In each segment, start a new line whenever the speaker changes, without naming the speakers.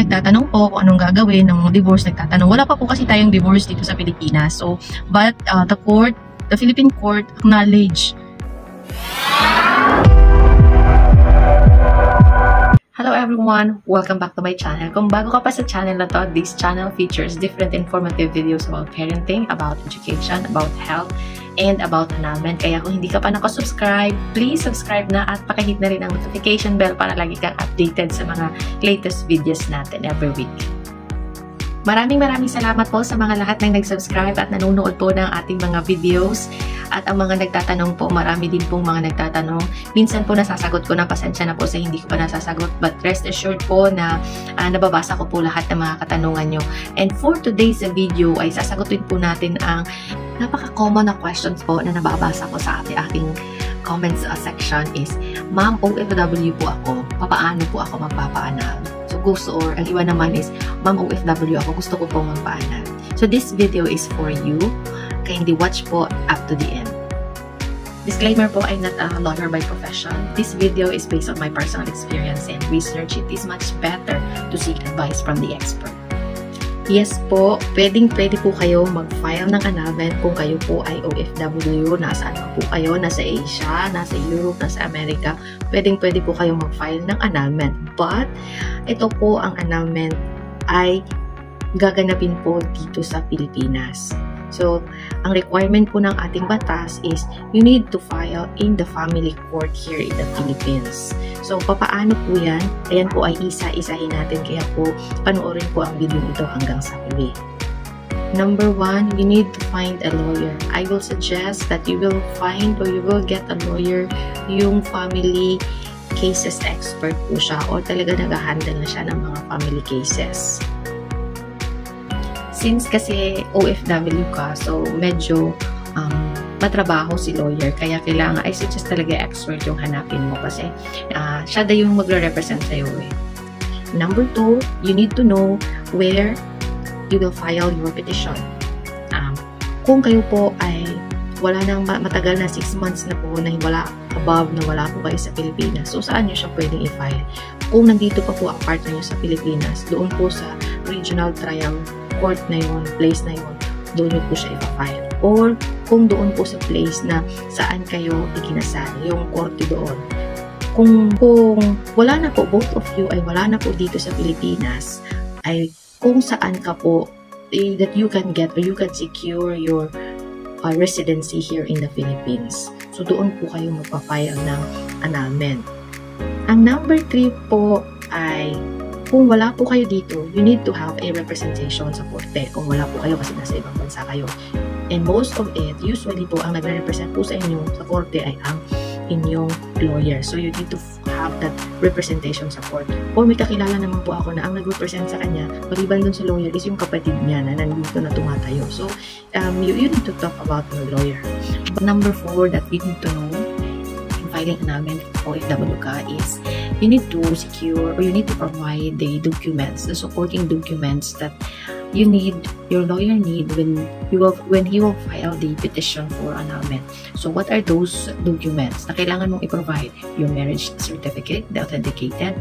nagtatanong po kung anong gagawin ng divorce, nagtatanong. Wala pa po kasi tayong divorce dito sa Pilipinas. So, but the Philippine court acknowledge. Hello everyone! Welcome back to my channel. Kung bago ka pa sa channel na to, this channel features different informative videos about parenting, about education, about health, and about annulment. Kaya kung hindi ka pa nakasubscribe, please subscribe na at pakihit na rin ang notification bell para lagi kang updated sa mga latest videos natin every week. Maraming salamat po sa mga lahat ng nag-subscribe at nanonood po ng ating mga videos. At ang mga nagtatanong po, marami din pong mga nagtatanong. Minsan po nasasagot ko na, pasensya na po sa hindi ko pa nasasagot. But rest assured po na nababasa ko po lahat ng mga katanungan nyo. And for today's video ay sasagutin po natin ang napaka-common na questions po na nababasa ko sa ating comments section is, Ma'am, OFW po ako. Papaano po ako magpapaanal? So gusto, or ang iba naman is, Ma'am, OFW ako. Gusto ko po magpaanal. So this video is for you. Kindly watch po up to the end. Disclaimer po, I'm not a lawyer by profession. This video is based on my personal experience and research. It is much better to seek advice from the expert. Yes po, pwede po kayo mag-file ng annulment kung kayo po ay OFW, nasaan po kayo, nasa Asia, nasa Europe, nasa Amerika, pwede po kayo mag-file ng annulment. But, ito po ang annulment ay gaganapin po dito sa Pilipinas. So, ang requirement po ng ating batas is you need to file in the family court here in the Philippines. So, papaano po yan? Ayan po ay isa-isahin natin. Kaya po, panoorin po ang video ito hanggang sa huli. Number 1, you need to find a lawyer. I will suggest that you will find or you will get a lawyer, yung family cases expert po siya o talaga nag-handle na siya ng mga family cases. Since kasi OFW ka, so medyo matrabaho si lawyer, kaya kailangan, I suggest talaga expert yung hanapin mo kasi siya da yung magre-represent sa'yo eh. Number 2, you need to know where you will file your petition. Kung kayo po ay wala nang matagal na 6 months na po na wala po kayo sa Pilipinas, so saan nyo siya pwedeng i-file? Kung nandito pa po ang partner nyo sa Pilipinas, doon po sa regional trial court na yun, place na yun, doon nyo po siya ipafile. Or kung doon po sa place na saan kayo ikinasal, yung korte doon. Kung wala na po, both of you ay wala na po dito sa Pilipinas, ay kung saan ka po that you can get or you can secure your residency here in the Philippines. So doon po kayo magpa-file ng annulment. Ang number 3 po ay kung wala po kayo dito, you need to have a representation sa korte. Kung wala po kayo kasi nasa ibang bansa kayo. And most of it, usually po, ang nagre-represent po sa inyo sa korte ay ang inyong lawyer. So you need to have that representation sa court. Or may kakilala naman po ako na ang nag-represent sa kanya, maliban dun sa lawyer, is yung kapatid niya na nandito na tumatayo. So you need to talk about your lawyer. But number 4 that you need to know filing annulment OFW ka is you need to secure or you need to provide the documents, the supporting documents that your lawyer need when he will file the petition for annulment. So what are those documents na kailangan mong i-provide? Your marriage certificate, the authenticated,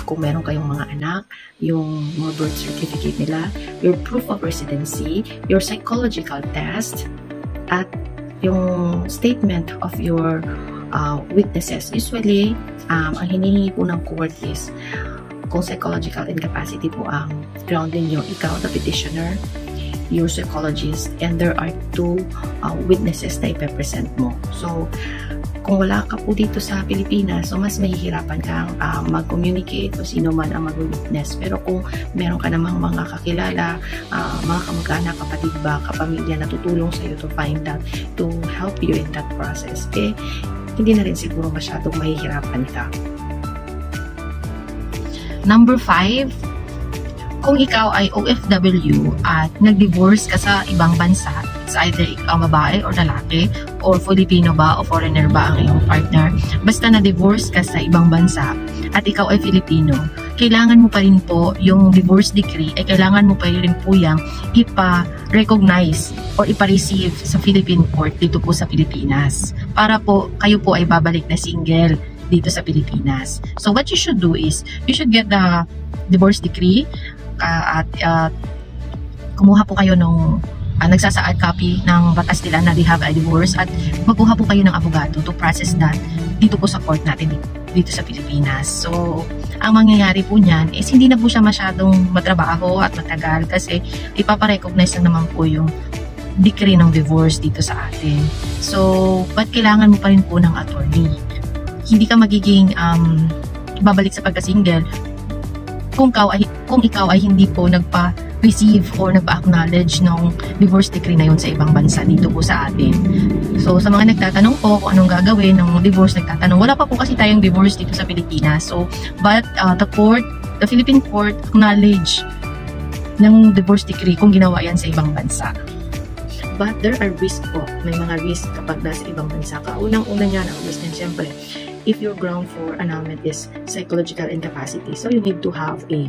kung meron kayong mga anak, yung mga birth certificate nila, your proof of residency, your psychological test, at yung statement of your witnesses. Usually, ang hinihingi po ng court is kung psychological incapacity po ang grounding nyo, ikaw, the petitioner, your psychologist, and there are 2 witnesses na ipepresent mo. So, kung wala ka po dito sa Pilipinas, so mas mahihirapan kang mag-communicate o sino man ang mag-witness. Pero kung meron ka namang mga kakilala, mga kamag-anak, kapatid ba, kapamilya na tutulong sa'yo to find out, to help you in that process, hindi na rin siguro masyadong mahihirapan ka. Number 5, kung ikaw ay OFW at nag-divorce ka sa ibang bansa, it's either ikaw babae or lalaki, or Filipino ba o foreigner ba ang iyong partner, basta na-divorce ka sa ibang bansa at ikaw ay Filipino, kailangan mo pa rin po yung divorce decree, ay kailangan mo pa rin po yung ipa-recognize or ipa-receive sa Philippine court dito po sa Pilipinas para po kayo po ay babalik na single dito sa Pilipinas. So what you should do is, you should get the divorce decree at kumuha po kayo nung nagsasaad copy ng batas nila na they have a divorce at magkuha po kayo ng abogado to process that dito po sa court natin dito sa Pilipinas. So, ang mangyayari po niyan is hindi na po siya masyadong matrabaho at matagal kasi ipaparecognize na naman po yung decree ng divorce dito sa atin. So, ba't kailangan mo pa rin po ng attorney? Hindi ka magiging babalik sa pagka-single kung ikaw ay hindi po nagpa-receive or nagpa-acknowledge ng divorce decree na yun sa ibang bansa dito po sa atin. So, sa mga nagtatanong po kung anong gagawin ng divorce, nagtatanong, wala pa po kasi tayong divorce dito sa Pilipinas. So, but the Philippine court acknowledge ng divorce decree kung ginawa yan sa ibang bansa. But there are risks po. May mga risk kapag nasa ibang bansa ka. Unang-una niyan, ang risk niyan, siyempre, if your ground for annulment is psychological incapacity, so you need to have a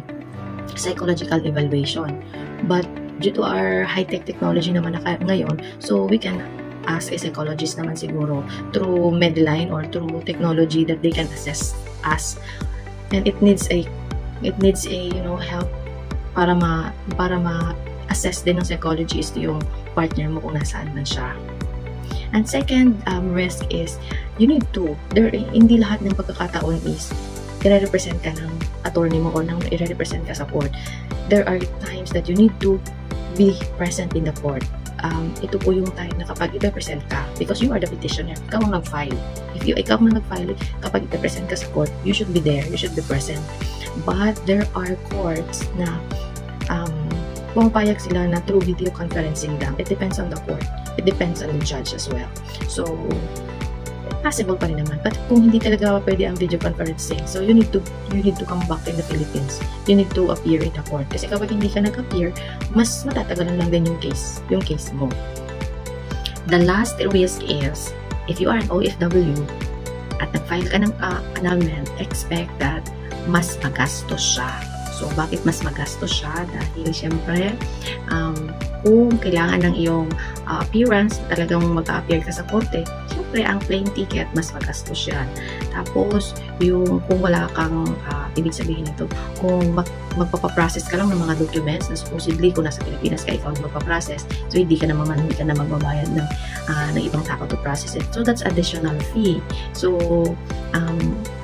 psychological evaluation. But due to our high-tech technology naman na ngayon, so we can ask a psychologist naman siguro through Medline or through technology that they can assess us. And it needs a help para ma-assess din ng psychologist yung partner mo kung nasaan man siya. And second risk is you need to, hindi lahat ng pagkakataon is i-represent ka ng attorney mo or nang i-represent ka sa court. There are times that you need to be present in the court. Ito po yung time na kapag i-represent ka, because you are the petitioner, ikaw ang nag-file. Ikaw ang nag-file, kapag i-represent ka sa court, you should be there, you should be present. But there are courts na pumapayag sila na through video conferencing lang. It depends on the court. It depends on the judge as well. So, possible pa rin naman. But kung hindi talaga pwede ang video conferencing, so you need to come back in the Philippines. You need to appear in the court. Kasi kapag hindi ka nag-appear, mas matatagalan lang din yung case mo. The last risk is, if you are an OFW at nag-file ka ng annulment, expect that mas magastos siya. So, bakit mas magastos siya? Dahil syempre, kung kailangan ng iyong appearance, talagang mag-appear ka sa korte, syempre, ang plane ticket, mas magastos yan. Tapos, kung wala kang, ibig sabihin nito, kung magpapaprocess ka lang ng mga documents na supposedly, kung nasa Pilipinas ka, ikaw magpaprocess, so hindi ka na magbabayad ng ibang tao to process it. So, that's additional fee. So,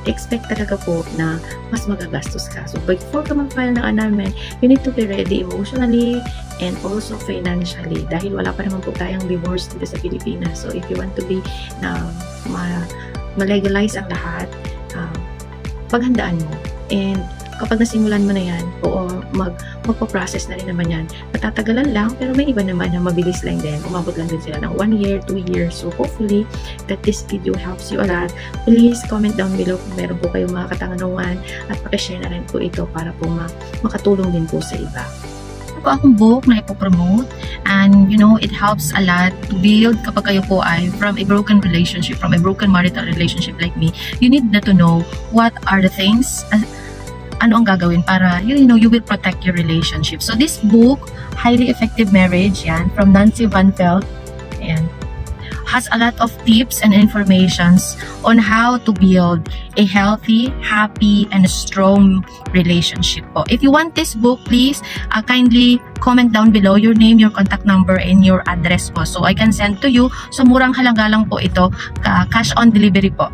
expect talaga po na mas magagastos ka. So, before ka mag-file ng annulment, you need to be ready emotionally and also financially. Dahil wala pa naman po tayong divorce dito sa Pilipinas. So, if you want to be ma-legalize ang lahat, paghandaan mo. And kapag nasimulan mo na yan, magpa-process na rin naman yan. Matatagalan lang, pero may iba naman na mabilis lang din. Umabot lang din sila ng 1 year, 2 years. So hopefully that this video helps you a lot. Please comment down below kung meron po kayong mga katanungan at pakishare na rin po ito para po makatulong din po sa iba. Ito akong book na ipopromote, and it helps a lot to build kapag kayo po ay from a broken relationship, from a broken marital relationship like me. You need to know what are the things, ano ang gagawin para you will protect your relationship. So this book, Highly Effective Marriage, yan, from Nancy Van Pelt, and has a lot of tips and informations on how to build a healthy, happy, and strong relationship po. If you want this book, please kindly comment down below your name, your contact number, and your address po. So I can send to you. So murang halaga lang po ito, cash on delivery po.